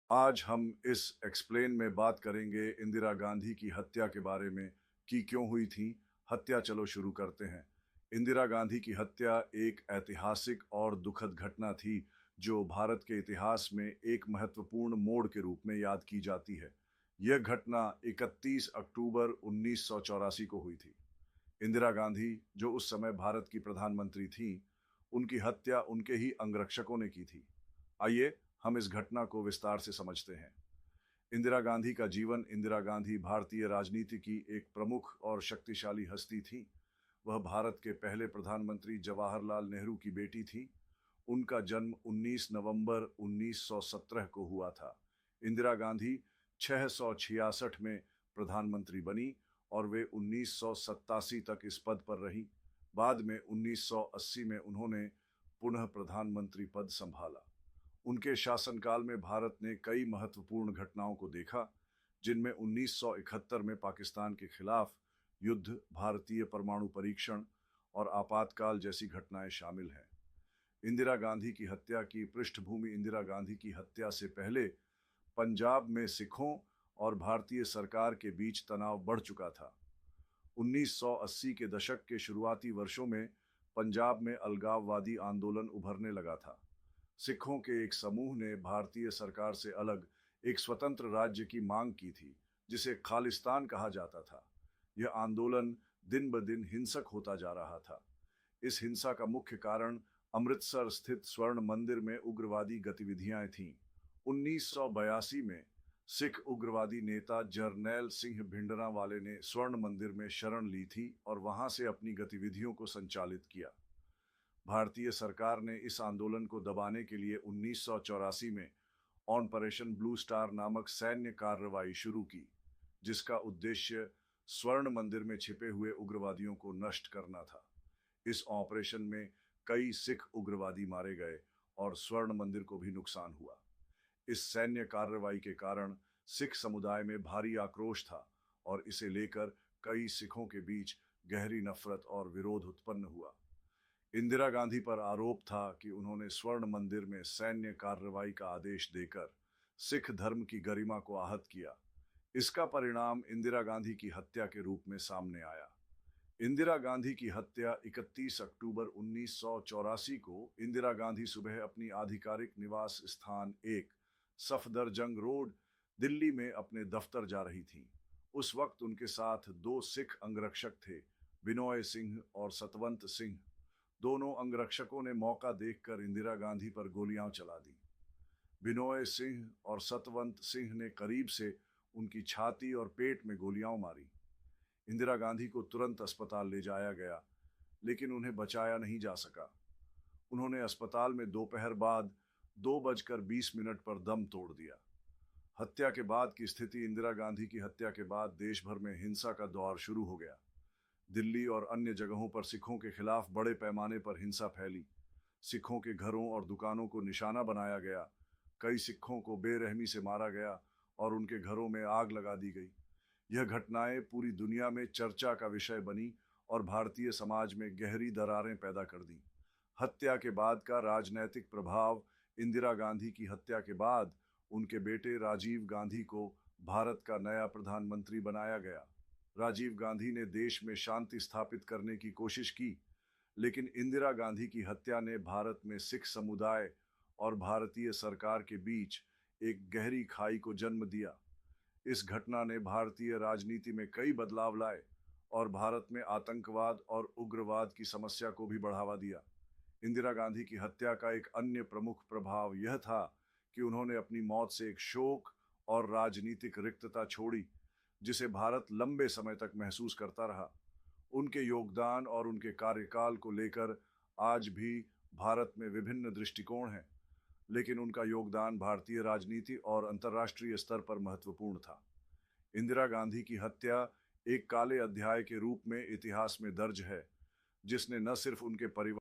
आज हम इस एक्सप्लेन में बात करेंगे इंदिरा गांधी की हत्या के बारे में कि क्यों हुई थी हत्या। चलो शुरू करते हैं। इंदिरा गांधी की हत्या एक ऐतिहासिक और दुखद घटना थी जो भारत के इतिहास में एक महत्वपूर्ण मोड़ के रूप में याद की जाती है। यह घटना 31 अक्टूबर 1984 को हुई थी। इंदिरा गांधी, जो उस समय भारत की प्रधानमंत्री थी, उनकी हत्या उनके ही अंगरक्षकों ने की थी। आइए हम इस घटना को विस्तार से समझते हैं। इंदिरा गांधी का जीवन। इंदिरा गांधी भारतीय राजनीति की एक प्रमुख और शक्तिशाली हस्ती थी। वह भारत के पहले प्रधानमंत्री जवाहरलाल नेहरू की बेटी थी। उनका जन्म 19 नवंबर 1917 को हुआ था। इंदिरा गांधी 666 में प्रधानमंत्री बनी और वे 1987 तक इस पद पर रही। बाद में 1980 में उन्होंने पुनः प्रधानमंत्री पद संभाला। उनके शासनकाल में भारत ने कई महत्वपूर्ण घटनाओं को देखा, जिनमें 1971 में पाकिस्तान के खिलाफ युद्ध, भारतीय परमाणु परीक्षण और आपातकाल जैसी घटनाएं शामिल हैं। इंदिरा गांधी की हत्या की पृष्ठभूमि। इंदिरा गांधी की हत्या से पहले पंजाब में सिखों और भारतीय सरकार के बीच तनाव बढ़ चुका था। 1980 के दशक के शुरुआती वर्षों में पंजाब में अलगाववादी आंदोलन उभरने लगा था। सिखों के एक समूह ने भारतीय सरकार से अलग एक स्वतंत्र राज्य की मांग की थी, जिसे खालिस्तान कहा जाता था। यह आंदोलन दिन ब दिन हिंसक होता जा रहा था। इस हिंसा का मुख्य कारण अमृतसर स्थित स्वर्ण मंदिर में उग्रवादी गतिविधियां थीं। 1982 में सिख उग्रवादी नेता जरनैल सिंह भिंडरांवाले ने स्वर्ण मंदिर में शरण ली थी और वहां से अपनी गतिविधियों को संचालित किया। भारतीय सरकार ने इस आंदोलन को दबाने के लिए 1984 में ऑपरेशन ब्लू स्टार नामक सैन्य कार्रवाई शुरू की, जिसका उद्देश्य स्वर्ण मंदिर में छिपे हुए उग्रवादियों को नष्ट करना था। इस ऑपरेशन में कई सिख उग्रवादी मारे गए और स्वर्ण मंदिर को भी नुकसान हुआ। इस सैन्य कार्रवाई के कारण सिख समुदाय में भारी आक्रोश था और इसे लेकर कई सिखों के बीच गहरी नफरत और विरोध उत्पन्न हुआ। इंदिरा गांधी पर आरोप था कि उन्होंने स्वर्ण मंदिर में सैन्य कार्रवाई का आदेश देकर सिख धर्म की गरिमा को आहत किया। इसका परिणाम इंदिरा गांधी की हत्या के रूप में सामने आया। इंदिरा गांधी की हत्या 31 अक्टूबर 1984 को इंदिरा गांधी सुबह अपनी आधिकारिक निवास स्थान 1 सफदरजंग रोड, दिल्ली में अपने दफ्तर जा रही थीं। उस वक्त उनके साथ दो सिख अंगरक्षक थे, बिनोय सिंह और सतवंत सिंह। दोनों अंगरक्षकों ने मौका देखकर इंदिरा गांधी पर गोलियां चला दी। बिनोय सिंह और सतवंत सिंह ने करीब से उनकी छाती और पेट में गोलियां मारी। इंदिरा गांधी को तुरंत अस्पताल ले जाया गया, लेकिन उन्हें बचाया नहीं जा सका। उन्होंने अस्पताल में दोपहर बाद 2:20 पर दम तोड़ दिया। हत्या के बाद की स्थिति। इंदिरा गांधी की हत्या के बाद देश भर में हिंसा का दौर शुरू हो गया। दिल्ली और अन्य जगहों पर सिखों के खिलाफ बड़े पैमाने पर हिंसा फैली। सिखों के घरों और दुकानों को निशाना बनाया गया। कई सिखों को बेरहमी से मारा गया और उनके घरों में आग लगा दी गई। यह घटनाएं पूरी दुनिया में चर्चा का विषय बनी और भारतीय समाज में गहरी दरारें पैदा कर दी। हत्या के बाद का राजनैतिक प्रभाव। इंदिरा गांधी की हत्या के बाद उनके बेटे राजीव गांधी को भारत का नया प्रधानमंत्री बनाया गया। राजीव गांधी ने देश में शांति स्थापित करने की कोशिश की, लेकिन इंदिरा गांधी की हत्या ने भारत में सिख समुदाय और भारतीय सरकार के बीच एक गहरी खाई को जन्म दिया। इस घटना ने भारतीय राजनीति में कई बदलाव लाए और भारत में आतंकवाद और उग्रवाद की समस्या को भी बढ़ावा दिया। इंदिरा गांधी की हत्या का एक अन्य प्रमुख प्रभाव यह था कि उन्होंने अपनी मौत से एक शोक और राजनीतिक रिक्तता छोड़ी, जिसे भारत लंबे समय तक महसूस करता रहा। उनके योगदान और उनके कार्यकाल को लेकर आज भी भारत में विभिन्न दृष्टिकोण हैं, लेकिन उनका योगदान भारतीय राजनीति और अंतर्राष्ट्रीय स्तर पर महत्वपूर्ण था। इंदिरा गांधी की हत्या एक काले अध्याय के रूप में इतिहास में दर्ज है, जिसने न सिर्फ उनके परिवार